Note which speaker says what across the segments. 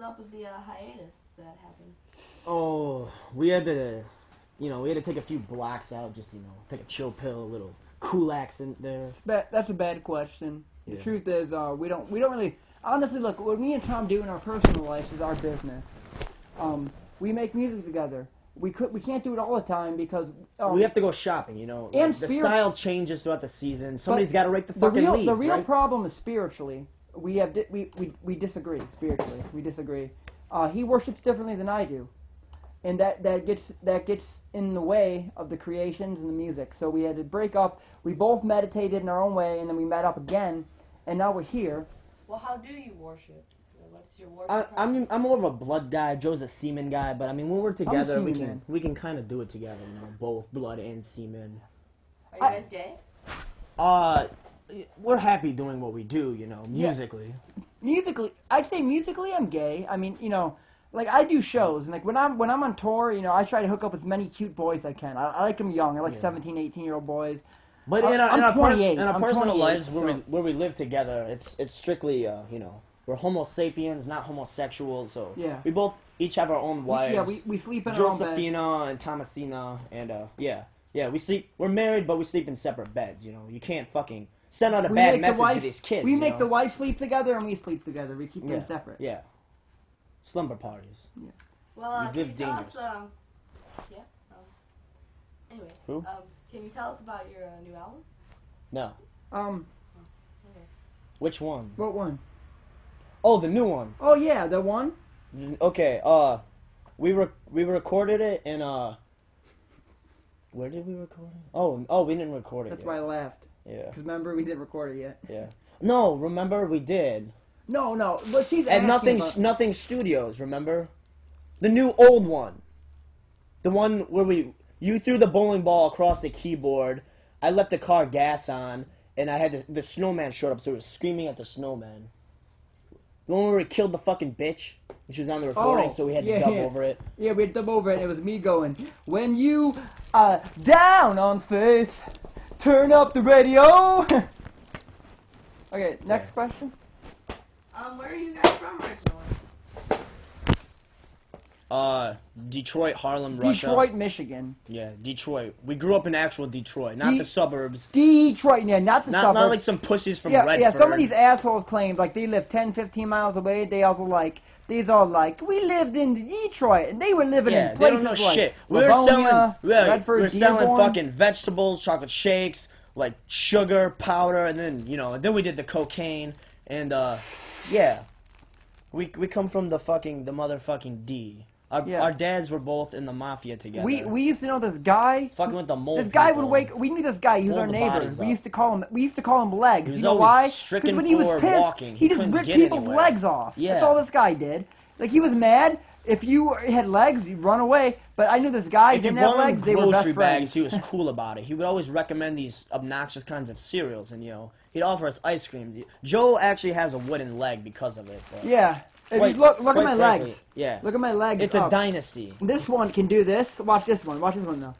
Speaker 1: up with the hiatus that happened?
Speaker 2: Oh, we had to, we had to take a few blocks out, just, take a chill pill, a little cool accent there.
Speaker 3: That's a bad question.
Speaker 2: Yeah.
Speaker 3: The truth is, we don't really, honestly, look, what me and Tom do in our personal lives is our business. We make music together. We can't do it all the time because
Speaker 2: we have to go shopping,
Speaker 3: And
Speaker 2: the style changes throughout the season. Somebody's got to rake the fucking leaves,
Speaker 3: The real
Speaker 2: right?
Speaker 3: problem is spiritually. We disagree spiritually. We disagree. He worships differently than I do, and that gets in the way of the creations and the music. So we had to break up. We both meditated in our own way, and then we met up again, and now we're here.
Speaker 1: Well, how do you worship? What's your worship?
Speaker 2: I'm more of a blood guy. Joe's a semen guy, but I mean, when we're together,
Speaker 3: man.
Speaker 2: we can kind of do it together, both blood and semen.
Speaker 1: Are you guys gay?
Speaker 2: We're happy doing what we do, musically.
Speaker 3: Yeah. Musically, I'd say musically, I'm gay. I mean, like I do shows, and like when I'm on tour, I try to hook up with as many cute boys as I can. I like them young. I like 17, 18-year-old boys.
Speaker 2: But in our personal lives,
Speaker 3: so.
Speaker 2: where we live together, it's strictly, we're homo sapiens, not homosexuals. So
Speaker 3: yeah.
Speaker 2: we both each have our own wives.
Speaker 3: We sleep in our own bed.
Speaker 2: Josephina and Thomasina, and we sleep. We're married, but we sleep in separate beds. You can't fucking send out a bad message to these kids.
Speaker 3: We make the wife sleep together, and we sleep together. We keep them separate.
Speaker 2: Yeah. Slumber parties.
Speaker 1: Yeah. Well,
Speaker 2: we live dangerous.
Speaker 1: Anyway.
Speaker 2: Who?
Speaker 1: Can you tell us about your new album?
Speaker 2: No.
Speaker 1: Okay.
Speaker 2: Which one?
Speaker 3: What one?
Speaker 2: Oh, the new one.
Speaker 3: Oh yeah, the one.
Speaker 2: Okay. We recorded it in Where did we record it? Oh, we didn't record it.
Speaker 3: That's
Speaker 2: yet.
Speaker 3: why I laughed.
Speaker 2: Yeah.
Speaker 3: Because remember, we didn't record it yet.
Speaker 2: Yeah. No, remember we did.
Speaker 3: No, but she's
Speaker 2: And nothing studios. Remember, the new old one, the one where you threw the bowling ball across the keyboard. I left the car gas on, and I had the snowman showed up, so it was screaming at the snowman. The one where we killed the fucking bitch. She was on the recording, so we had to dub over it.
Speaker 3: Yeah, we had to dub over it, and it was me going, when you are down on faith, turn up the radio. Okay, next question.
Speaker 1: Where are you guys from originally?
Speaker 2: Detroit, Harlem, Russia.
Speaker 3: Detroit, Michigan.
Speaker 2: Yeah, Detroit. We grew up in actual Detroit, not the suburbs.
Speaker 3: Detroit, yeah, not the suburbs.
Speaker 2: Not like some pussies from Redford.
Speaker 3: Yeah, some of these assholes claim, like, they live 10, 15 miles away. They also these are like, we lived in Detroit, and they were living in places
Speaker 2: they don't know
Speaker 3: like
Speaker 2: shit.
Speaker 3: Livonia, Redford,
Speaker 2: we were selling
Speaker 3: Dearborn.
Speaker 2: fucking vegetables, chocolate shakes, like sugar, powder, and then we did the cocaine, and yeah. We come from the motherfucking D. Our dads were both in the mafia together.
Speaker 3: We used to know this guy.
Speaker 2: Fucking with the mold.
Speaker 3: This guy
Speaker 2: people.
Speaker 3: we knew this guy. He was our neighbor. We used to call him Legs.
Speaker 2: He was
Speaker 3: you know why?
Speaker 2: stricken
Speaker 3: when he was
Speaker 2: for
Speaker 3: pissed,
Speaker 2: walking.
Speaker 3: he just ripped people's legs off.
Speaker 2: Yeah.
Speaker 3: That's all this guy did. Like, he was mad. If you had legs, you'd run away. But I knew this guy. He didn't have legs. They were best friends.
Speaker 2: He was cool about it. He would always recommend these obnoxious kinds of cereals, and he'd offer us ice cream. Joe actually has a wooden leg because of it. But
Speaker 3: yeah. If you look at my
Speaker 2: frankly,
Speaker 3: legs.
Speaker 2: Yeah.
Speaker 3: Look at my legs.
Speaker 2: It's a dynasty.
Speaker 3: This one can do this. Watch this one. Watch this one though.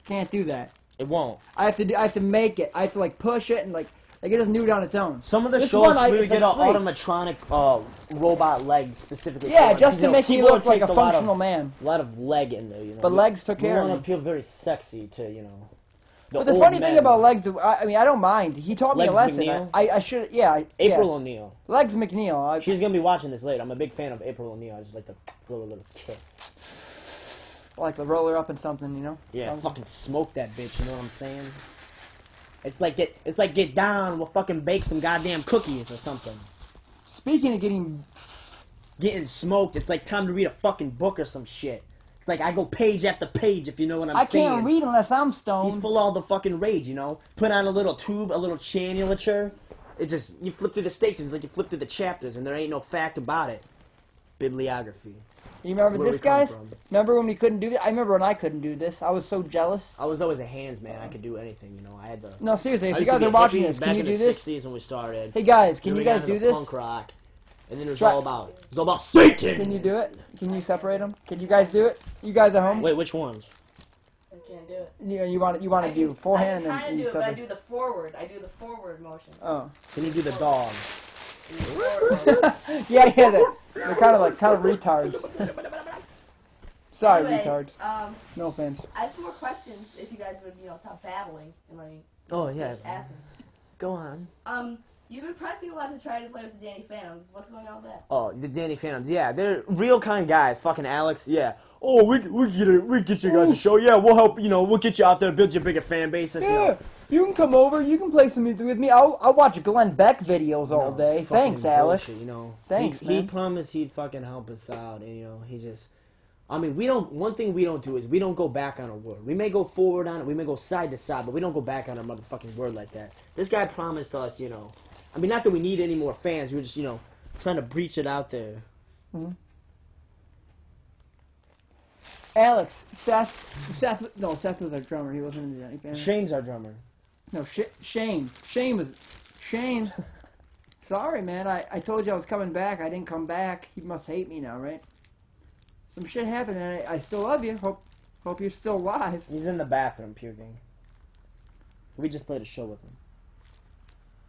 Speaker 3: Can't do that.
Speaker 2: It won't.
Speaker 3: I have to make it. I have to like push it and like it doesn't do it on its own.
Speaker 2: Some of the shows we would get an automatronic robot leg specifically.
Speaker 3: Yeah, just to make me look like a functional man.
Speaker 2: A lot of leg in there,
Speaker 3: But legs took care of me.
Speaker 2: You want to feel very sexy to,
Speaker 3: But the funny thing about Legs, I mean, I don't mind. He taught me a lesson.
Speaker 2: McNeil?
Speaker 3: I should, yeah.
Speaker 2: April O'Neil.
Speaker 3: Legs McNeil.
Speaker 2: She's going to be watching this later. I'm a big fan of April O'Neil. I just like to blow a little kiss.
Speaker 3: I like to roll her up in something,
Speaker 2: Yeah, fucking smoke that bitch, you know what I'm saying? It's like get down, we'll fucking bake some goddamn cookies or something.
Speaker 3: Speaking of
Speaker 2: getting smoked, it's like time to read a fucking book or some shit. It's like I go page after page, if you know what I'm saying.
Speaker 3: I can't read unless I'm stoned.
Speaker 2: He's full of all the fucking rage, Put on a little tube, a little channulature. You flip through the stations like you flip through the chapters, and there ain't no fact about it. Bibliography.
Speaker 3: You remember this, guys? Remember when we couldn't do this? I remember when I couldn't do this. I was so jealous.
Speaker 2: I was always a hands man. I could do anything, I had the...
Speaker 3: No, seriously, if you guys are watching this, can you do this?
Speaker 2: Back in the 60s when we started.
Speaker 3: Hey, guys, can you guys do this?
Speaker 2: Punk rock. And then it was all about Satan!
Speaker 3: Can you do it? Can you separate them? Can you guys do it? You guys at home?
Speaker 2: Wait, which ones?
Speaker 1: I can't do it.
Speaker 3: You want to do forehand and
Speaker 1: I do it, but I do the forward. I do the forward motion.
Speaker 3: Oh.
Speaker 2: Can you do the dog?
Speaker 3: Yeah, they're kind of retards. Sorry,
Speaker 1: Anyways,
Speaker 3: retards.
Speaker 1: No
Speaker 3: offense.
Speaker 1: I have some more questions. If you guys would, stop babbling and let me.
Speaker 2: Oh yes.
Speaker 1: Ask them.
Speaker 2: Go on.
Speaker 1: You've been pressing a lot to try to play with the Danny Phantoms. What's going on with that?
Speaker 2: Oh, the Danny Phantoms. Yeah, they're real kind guys. Fucking Alex. Yeah. Oh, we get you guys a show. Yeah, we'll help. We'll get you out there, build you a bigger fan base.
Speaker 3: Yeah, you can come over. You can play some music with me. I'll watch Glenn Beck videos all day. Thanks, Alex. Thanks,
Speaker 2: he
Speaker 3: man.
Speaker 2: promised he'd fucking help us out, and he just. I mean, we don't. One thing we don't do is we don't go back on our word. We may go forward on it, we may go side to side, but we don't go back on our motherfucking word like that. This guy promised us, I mean, not that we need any more fans. We're just, trying to breach it out there.
Speaker 3: Mm-hmm. Alex, Seth was our drummer. He wasn't in the Danny Phantoms.
Speaker 2: Shane's our drummer.
Speaker 3: No, Shane. Shane. Sorry, man. I told you I was coming back. I didn't come back. He must hate me now, right? Some shit happened, and I still love you. Hope you're still alive.
Speaker 2: He's in the bathroom puking. We just played a show with him.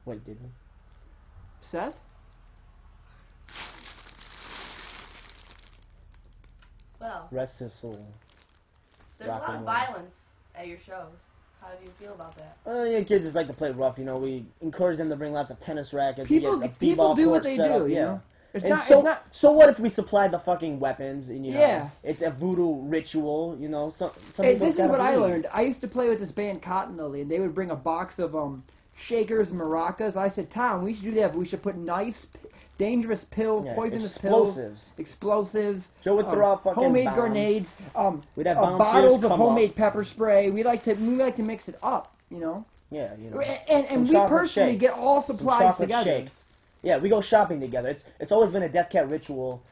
Speaker 2: Wait, did we?
Speaker 3: Seth?
Speaker 1: Well,
Speaker 2: Rest his soul.
Speaker 1: there's
Speaker 2: Rock
Speaker 1: a lot
Speaker 2: and
Speaker 1: of
Speaker 2: roll.
Speaker 1: violence at your shows. How do you feel about that?
Speaker 2: Yeah, kids just like to play rough. We encourage them to bring lots of tennis rackets.
Speaker 3: People
Speaker 2: we get a
Speaker 3: do
Speaker 2: b-ball
Speaker 3: what
Speaker 2: court
Speaker 3: they
Speaker 2: set
Speaker 3: do,
Speaker 2: up,
Speaker 3: you
Speaker 2: yeah.
Speaker 3: know? It's
Speaker 2: And
Speaker 3: not.
Speaker 2: so what if we supply the fucking weapons and
Speaker 3: Yeah.
Speaker 2: it's a voodoo ritual, some
Speaker 3: Hey,
Speaker 2: people
Speaker 3: this is
Speaker 2: gotta
Speaker 3: what I
Speaker 2: believe.
Speaker 3: learned. I used to play with this band Cotton Lily, and they would bring a box of shakers and maracas. I said, Tom, we should do that. But we should put knives, dangerous pills,
Speaker 2: Yeah,
Speaker 3: poisonous explosives.
Speaker 2: Joe would throw out fucking
Speaker 3: homemade
Speaker 2: bombs.
Speaker 3: grenades,
Speaker 2: We'd have bombs
Speaker 3: bottles of
Speaker 2: come
Speaker 3: homemade
Speaker 2: up.
Speaker 3: pepper spray. We like to mix it up,
Speaker 2: Yeah,
Speaker 3: And
Speaker 2: Some
Speaker 3: we
Speaker 2: chocolate
Speaker 3: personally
Speaker 2: shakes.
Speaker 3: get all
Speaker 2: Some
Speaker 3: supplies
Speaker 2: chocolate
Speaker 3: together.
Speaker 2: shakes. Yeah, we go shopping together. It's always been a Death Cat ritual.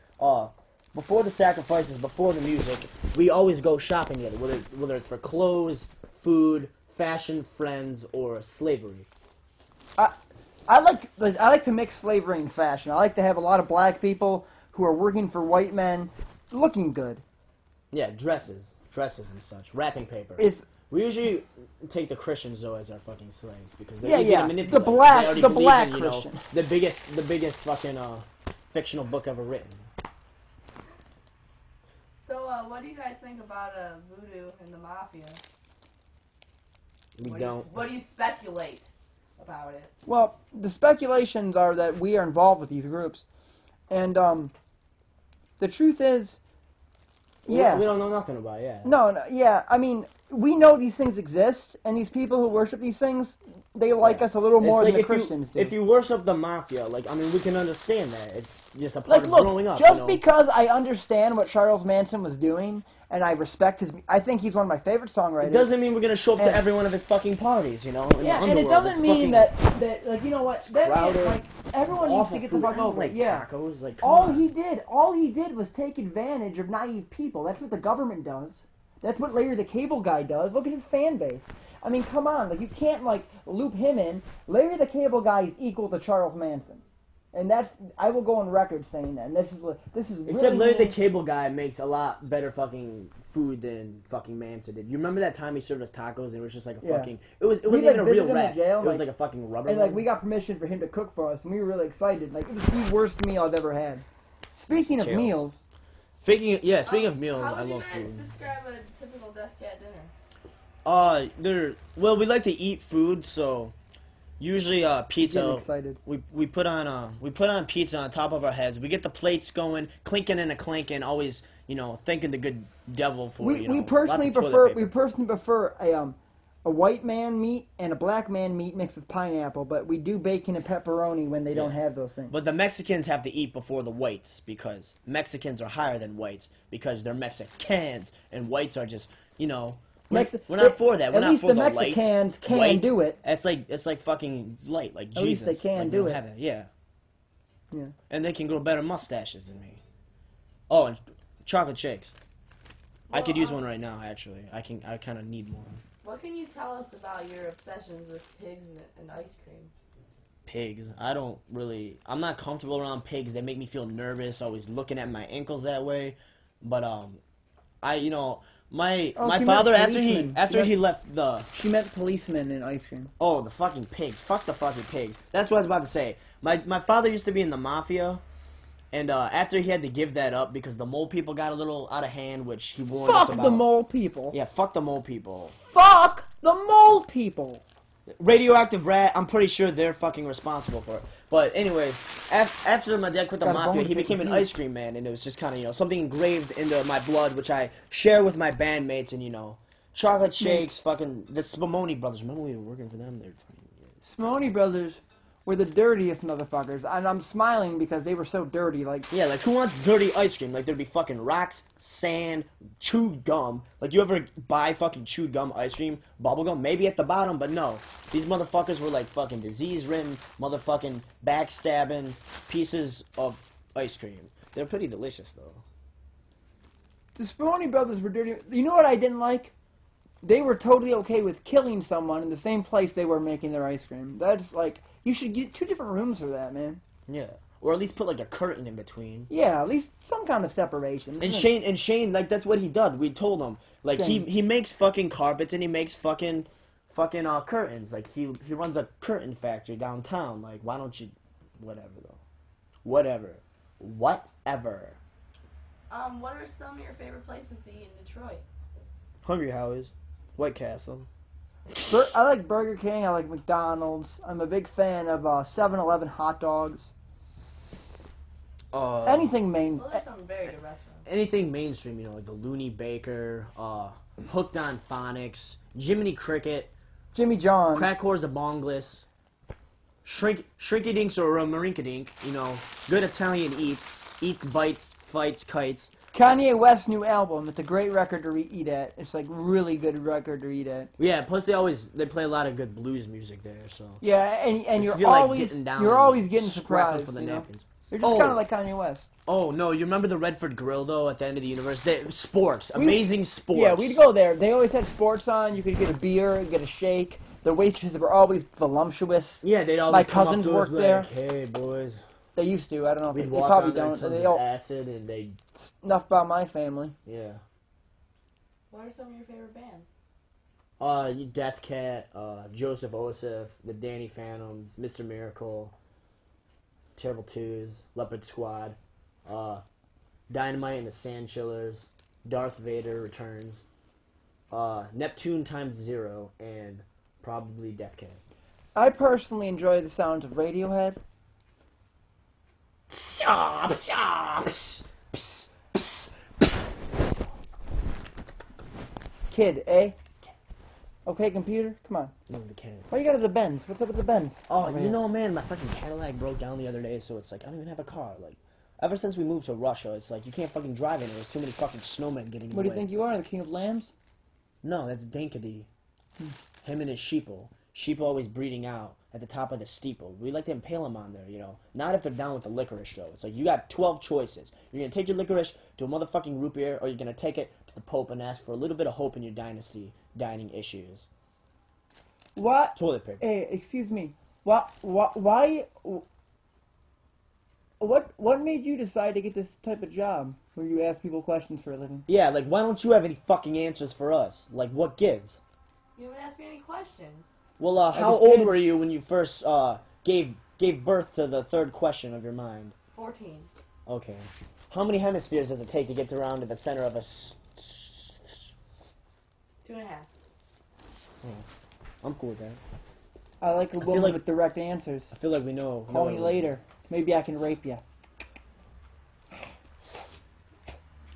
Speaker 2: Before the sacrifices, before the music, we always go shopping together. Whether it's for clothes, food, fashion, friends, or slavery.
Speaker 3: I like to mix slavery and fashion. I like to have a lot of black people who are working for white men, looking good.
Speaker 2: Yeah, dresses and such, wrapping paper. We usually take the Christians though as our fucking slaves because they're easy to manipulate.
Speaker 3: The black
Speaker 2: They already believe in,
Speaker 3: Christian.
Speaker 2: the biggest fucking fictional book ever written.
Speaker 1: So, what do you guys think about voodoo and the mafia? What do you speculate about it?
Speaker 3: Well, the speculations are that we are involved with these groups, and the truth is, yeah,
Speaker 2: we don't know nothing about it. Yeah.
Speaker 3: No, yeah. I mean, we know these things exist, and these people who worship these things, they like us a little more than the Christians do.
Speaker 2: If you worship the mafia, we can understand that. It's just a part of
Speaker 3: look,
Speaker 2: growing up.
Speaker 3: just because I understand what Charles Manson was doing, and I respect I think he's one of my favorite songwriters.
Speaker 2: It doesn't mean we're gonna show up to every one of his fucking parties, in the
Speaker 3: Yeah, and it
Speaker 2: underworld.
Speaker 3: doesn't
Speaker 2: It's
Speaker 3: mean
Speaker 2: fucking
Speaker 3: that you know what, that
Speaker 2: crowded,
Speaker 3: everyone needs to get the fuck over it. Yeah.
Speaker 2: Tacos,
Speaker 3: All he did was take advantage of naive people. That's what the government does. That's what Larry the Cable Guy does. Look at his fan base. I mean, come on, you can't loop him in. Larry the Cable Guy is equal to Charles Manson, and I will go on record saying that. And this is really
Speaker 2: Except Larry the Cable Guy makes a lot better fucking food than fucking Manson did. You remember that time he served us tacos and it was just like a fucking... It wasn't even a real rat. It was like a fucking rubber
Speaker 3: and
Speaker 2: one.
Speaker 3: we got permission for him to cook for us, and we were really excited. It was the worst meal I've ever had. Speaking of meals...
Speaker 2: Speaking of meals, I love food.
Speaker 1: How would you guys describe a typical Death Cat dinner?
Speaker 2: We like to eat food, so usually pizza.
Speaker 3: Getting excited.
Speaker 2: We put on pizza on top of our heads. We get the plates going, clinking and a clanking, always thanking the good devil for
Speaker 3: we personally prefer a white man meat and a black man meat mixed with pineapple, but we do bacon and pepperoni when they don't have those things.
Speaker 2: But the Mexicans have to eat before the whites because Mexicans are higher than whites because they're Mexicans and whites are just we're not for that. We're not for the light.
Speaker 3: At least the Mexicans can
Speaker 2: light.
Speaker 3: do it.
Speaker 2: It's like fucking light, like
Speaker 3: Jesus. At least they can do it.
Speaker 2: Yeah.
Speaker 3: Yeah.
Speaker 2: And they can grow better mustaches than me. Oh, and chocolate shakes. I could use one right now. Actually, I kind of need one.
Speaker 1: What can you tell us about your obsessions with pigs and ice cream?
Speaker 2: Pigs. I'm not comfortable around pigs. They make me feel nervous, always looking at my ankles that way. But my father after he left the...
Speaker 3: She meant policemen and ice cream.
Speaker 2: Oh, the fucking pigs. Fuck the fucking pigs. That's what I was about to say. My father used to be in the mafia, and after he had to give that up because the mole people got a little out of hand, which he warned us
Speaker 3: Fuck
Speaker 2: about.
Speaker 3: the mole people.
Speaker 2: Yeah, fuck the mole people.
Speaker 3: Fuck the mole people.
Speaker 2: Radioactive rat, I'm pretty sure they're fucking responsible for it. But anyways, after my dad quit the
Speaker 3: Got a
Speaker 2: mafia,
Speaker 3: bone
Speaker 2: he
Speaker 3: to pick
Speaker 2: became an
Speaker 3: with you.
Speaker 2: ice cream man, and it was just kind of, you know, something engraved into my blood, which I share with my bandmates, and, you know, chocolate shakes, fucking, the Spumoni brothers, remember we were working for them? They're fucking,
Speaker 3: Smony brothers were the dirtiest motherfuckers, and I'm smiling because they were so dirty. Like,
Speaker 2: yeah, like, who wants dirty ice cream? Like, there'd be fucking rocks, sand, chewed gum. Like, you ever buy fucking chewed gum ice cream, bubble gum? Maybe at the bottom, but no. These motherfuckers were, like, fucking disease-ridden, motherfucking backstabbing pieces of ice cream. They're pretty delicious, though.
Speaker 3: the Smony brothers were dirty. You know what I didn't like? They were totally okay with killing someone in the same place they were making their ice cream. That's like, you should get 2 different rooms for that, man.
Speaker 2: Yeah. Or at least put, like, a curtain in between.
Speaker 3: Yeah, at least some kind of separation.
Speaker 2: And Shane, like, that's what he did. We told him. Like, he makes fucking carpets and he makes fucking curtains. Like, he runs a curtain factory downtown. Like, why don't you... Whatever, though. Whatever.
Speaker 1: What are some of your favorite places to eat in Detroit?
Speaker 2: Hungry Howie's. White Castle.
Speaker 3: I like Burger King. I like McDonald's. I'm a big fan of 7-Eleven hot dogs. Anything main.
Speaker 1: Well, there's some very good restaurants.
Speaker 2: Anything mainstream, you know, like the Looney Baker, Hooked on Phonics, Jiminy Cricket,
Speaker 3: Jimmy John's.
Speaker 2: Crack Whores of Bonglis, Shrinky Dinks or Marinkadink, you know, good Italian eats, bites, fights, kites.
Speaker 3: Kanye West's new album. It's a great record to eat at. It's like really good record to eat at.
Speaker 2: Yeah, plus they play a lot of good blues music there, so.
Speaker 3: Yeah, and you're
Speaker 2: feel like
Speaker 3: always
Speaker 2: getting down
Speaker 3: you're
Speaker 2: and
Speaker 3: always getting
Speaker 2: scrapping
Speaker 3: surprised.
Speaker 2: for the
Speaker 3: You know?
Speaker 2: napkins.
Speaker 3: You're just kind of like Kanye West.
Speaker 2: Oh no, you remember the Redford Grill though at the end of the universe? Sporks, amazing sporks.
Speaker 3: Yeah, we'd go there. They always had sports on. You could get a beer, get a shake. The waitresses were always voluptuous.
Speaker 2: Yeah, they'd always
Speaker 3: My
Speaker 2: come
Speaker 3: cousins
Speaker 2: up to us
Speaker 3: worked
Speaker 2: like,
Speaker 3: there.
Speaker 2: Hey boys.
Speaker 3: They used to. I don't know if
Speaker 2: We'd
Speaker 3: they
Speaker 2: walk
Speaker 3: probably
Speaker 2: on there
Speaker 3: don't.
Speaker 2: tons
Speaker 3: They
Speaker 2: of
Speaker 3: don't.
Speaker 2: acid and they.
Speaker 3: Enough about my family.
Speaker 2: Yeah.
Speaker 1: What are some of your favorite bands?
Speaker 2: Death Cat, Joseph Osif, the Danny Phantoms, Mr. Miracle, Terrible Twos, Leopard Squad, Dynamite and the Sand Chillers, Darth Vader Returns, Neptune times 0, and probably Death Cat.
Speaker 3: I personally enjoy the sounds of Radiohead. Kid, eh? Okay, computer, come on.
Speaker 2: No, the cat.
Speaker 3: Why you got the Benz? What's up with the Benz?
Speaker 2: Oh,
Speaker 3: Over
Speaker 2: you
Speaker 3: here.
Speaker 2: know, man, my fucking Cadillac broke down the other day, so it's like, I don't even have a car. Like, ever since we moved to Russia, it's like, you can't fucking drive in it. There's too many fucking snowmen getting in the
Speaker 3: What do you
Speaker 2: way.
Speaker 3: think you are, the king of lambs?
Speaker 2: No, that's Dinkady. Him and his sheeple. Sheep always breeding out at the top of the steeple. We like to impale them on there, you know. Not if they're down with the licorice, though. It's like, you got 12 choices. You're going to take your licorice to a motherfucking root beer, or you're going to take it to the Pope and ask for a little bit of hope in your dynasty dining issues.
Speaker 3: What?
Speaker 2: Toilet paper.
Speaker 3: Hey, excuse me. Why? What made you decide to get this type of job where you ask people questions for a living?
Speaker 2: Yeah, like, why don't you have any fucking answers for us? Like, what gives?
Speaker 1: You haven't asked me any questions.
Speaker 2: Well, how
Speaker 3: just
Speaker 2: old
Speaker 3: did.
Speaker 2: were you when you first gave birth to the third question of your mind?
Speaker 1: 14.
Speaker 2: Okay. How many hemispheres does it take to get around to the center of a...
Speaker 1: 2.5.
Speaker 2: I'm cool with that.
Speaker 3: I like a woman
Speaker 2: like-
Speaker 3: with direct answers.
Speaker 2: I feel like we know.
Speaker 3: Call me later. Maybe I can rape you.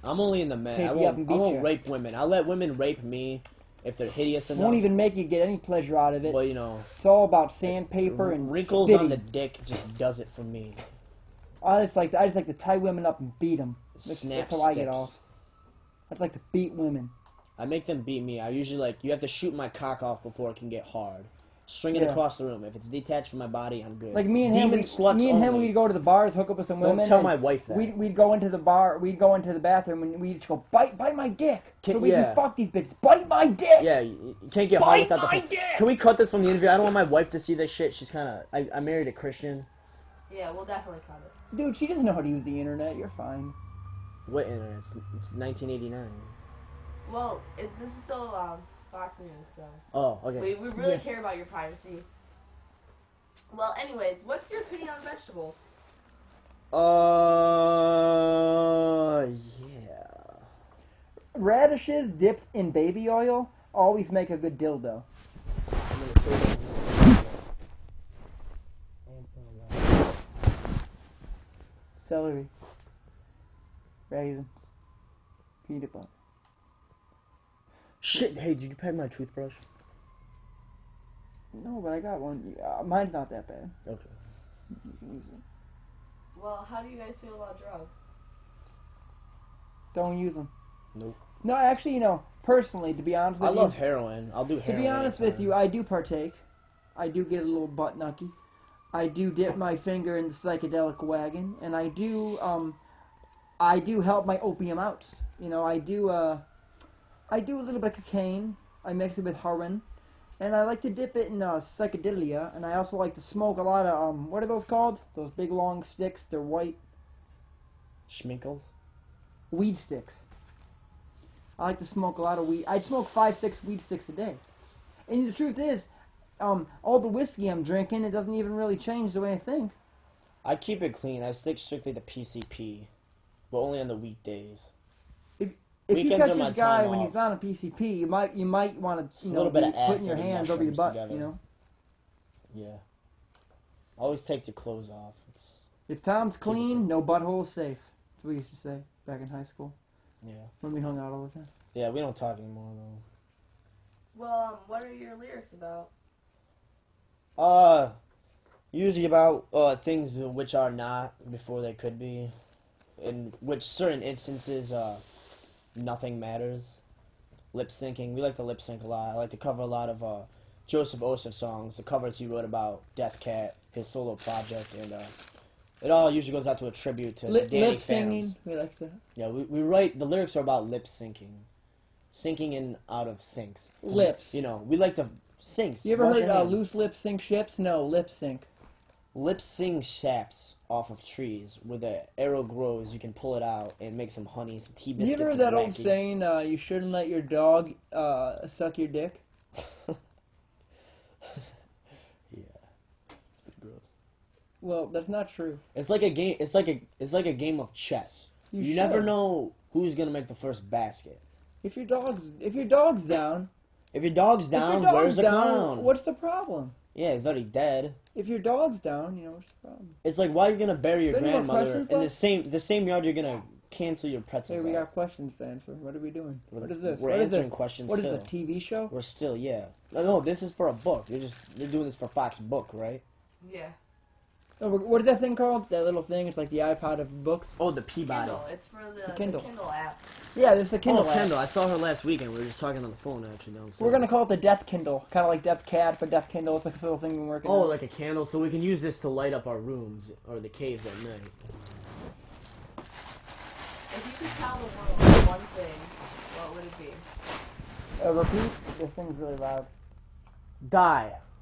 Speaker 2: I'm only in the man.
Speaker 3: Take
Speaker 2: I
Speaker 3: you up
Speaker 2: won't,
Speaker 3: and
Speaker 2: I
Speaker 3: beat
Speaker 2: won't
Speaker 3: you.
Speaker 2: rape women. I'll let women rape me if they're hideous enough.
Speaker 3: Won't even make you get any pleasure out of it.
Speaker 2: Well, you know,
Speaker 3: It's all about sandpaper and
Speaker 2: wrinkles
Speaker 3: spitting.
Speaker 2: on the dick just does it for me.
Speaker 3: I just like to tie women up and beat them.
Speaker 2: Snap
Speaker 3: That's how I get
Speaker 2: sticks.
Speaker 3: off. I just like to beat women.
Speaker 2: I make them beat me. I usually like, you have to shoot my cock off before it can get hard. String it
Speaker 3: Yeah.
Speaker 2: across the room. If it's detached from my body, I'm good.
Speaker 3: Like me and him,
Speaker 2: Demon sluts only.
Speaker 3: we'd go to the bars, hook up with some
Speaker 2: Don't
Speaker 3: women.
Speaker 2: tell
Speaker 3: and
Speaker 2: my wife that.
Speaker 3: We'd go into the bar, we'd go into the bathroom, and we'd just go bite my dick, so we
Speaker 2: yeah.
Speaker 3: can fuck these bitches. Bite my dick.
Speaker 2: Yeah, you can't get hard
Speaker 3: Bite
Speaker 2: without
Speaker 3: my
Speaker 2: the...
Speaker 3: dick!
Speaker 2: Can we cut this from the interview? I don't want my wife to see this shit. She's kind of... I married a Christian.
Speaker 1: Yeah, we'll definitely cut it.
Speaker 3: Dude, she doesn't know how to use the internet. You're fine.
Speaker 2: What internet? It's 1989.
Speaker 1: Well, this is still Fox News, so
Speaker 2: Oh, okay.
Speaker 1: we really
Speaker 3: Yeah.
Speaker 1: care about your privacy. Well, anyways, what's your opinion on vegetables?
Speaker 2: Yeah.
Speaker 3: Radishes dipped in baby oil always make a good dildo. Celery, raisins, peanut butter.
Speaker 2: Shit, hey, did you pack my toothbrush?
Speaker 3: No, but I got one. Mine's not that bad.
Speaker 2: Okay.
Speaker 3: You can use it.
Speaker 1: Well, how do you guys feel about drugs?
Speaker 3: Don't use them.
Speaker 2: Nope.
Speaker 3: No, actually, personally, to be honest with
Speaker 2: I
Speaker 3: you,
Speaker 2: love heroin. I'll do
Speaker 3: to
Speaker 2: heroin.
Speaker 3: be honest with
Speaker 2: anytime.
Speaker 3: you, I do partake. I do get a little butt nucky. I do dip my finger in the psychedelic wagon, and I do help my opium out. I do a little bit of cocaine. I mix it with heroin, and I like to dip it in psychedelia, and I also like to smoke a lot of what are those called? Those big long sticks. They're white.
Speaker 2: Schminkles?
Speaker 3: Weed sticks. I like to smoke a lot of weed. I smoke 5-6 weed sticks a day. And the truth is, all the whiskey I'm drinking, it doesn't even really change the way I think.
Speaker 2: I keep it clean. I stick strictly to PCP, but only on the weekdays.
Speaker 3: If you
Speaker 2: Weekends
Speaker 3: catch
Speaker 2: are my
Speaker 3: this guy
Speaker 2: time
Speaker 3: when
Speaker 2: off.
Speaker 3: he's not on PCP, you might want
Speaker 2: Just a
Speaker 3: to
Speaker 2: little bit of
Speaker 3: be putting
Speaker 2: acid
Speaker 3: your
Speaker 2: and
Speaker 3: hands over your
Speaker 2: mushrooms
Speaker 3: butt.
Speaker 2: together. Yeah. Always take your clothes off.
Speaker 3: If Tom's
Speaker 2: it
Speaker 3: clean,
Speaker 2: safe.
Speaker 3: no butthole is safe. That's what we used to say back in high school
Speaker 2: Yeah.
Speaker 3: when we hung out all the time.
Speaker 2: Yeah, we don't talk anymore though.
Speaker 1: Well, what are your lyrics about?
Speaker 2: Usually about things which are not before they could be, in which certain instances nothing matters. Lip syncing, we like to lip sync a lot. I like to cover a lot of Joseph Ossoff songs. The covers he wrote about Death Cat, his solo project, and it all usually goes out to a tribute to the Danny
Speaker 3: Lip singing,
Speaker 2: fans.
Speaker 3: we like that.
Speaker 2: Yeah, we write the lyrics are about lip syncing, sinking in out of sinks.
Speaker 3: Lips.
Speaker 2: We like to sinks.
Speaker 3: You ever
Speaker 2: Wash
Speaker 3: heard
Speaker 2: your hands.
Speaker 3: loose lip sync ships? No, lip sync.
Speaker 2: Lip sync saps off of trees where the arrow grows. You can pull it out and make some honey, some tea biscuits.
Speaker 3: You ever heard
Speaker 2: and
Speaker 3: that old
Speaker 2: wacky-
Speaker 3: saying, you shouldn't let your dog suck your dick?
Speaker 2: Yeah, it's pretty gross.
Speaker 3: Well, that's not true.
Speaker 2: It's like a game. It's like a game of chess. You never
Speaker 3: should.
Speaker 2: know who's gonna make the first basket.
Speaker 3: If your dog's down,
Speaker 2: If your dog's down,
Speaker 3: if your dog's
Speaker 2: where's the
Speaker 3: down,
Speaker 2: clown?
Speaker 3: what's the problem?
Speaker 2: Yeah, he's already dead.
Speaker 3: If your dog's down, what's the problem?
Speaker 2: It's like, why are you gonna bury your
Speaker 3: Is there any more
Speaker 2: grandmother
Speaker 3: questions
Speaker 2: in
Speaker 3: left?
Speaker 2: the same yard you're gonna cancel your
Speaker 3: Hey,
Speaker 2: pretzels
Speaker 3: we
Speaker 2: at?
Speaker 3: got questions to answer. What are we doing? What is this?
Speaker 2: We're
Speaker 3: What is
Speaker 2: answering
Speaker 3: this?
Speaker 2: questions
Speaker 3: What is
Speaker 2: still.
Speaker 3: this, a TV show?
Speaker 2: We're still, yeah. No, this is for a book. You're doing this for Fox Book, right?
Speaker 1: Yeah.
Speaker 3: Oh, what is that thing called? That little thing? It's like the iPod of books.
Speaker 2: Oh, the Peabody.
Speaker 1: Kindle. It's for the
Speaker 3: Kindle.
Speaker 1: Kindle app.
Speaker 3: Yeah, this is a Kindle.
Speaker 2: Oh,
Speaker 3: app.
Speaker 2: Kendall. I saw her last weekend. We were just talking on the phone actually downstairs.
Speaker 3: We're gonna call it the Death Kindle, kind of like Death Cat, but Death Kindle. It's like this little thing we're working
Speaker 2: Oh,
Speaker 3: on.
Speaker 2: like a candle, so we can use this to light up our rooms or the caves at night.
Speaker 1: If you could tell the world one thing, what would it be?
Speaker 3: Repeat. This thing's really loud.
Speaker 2: Die.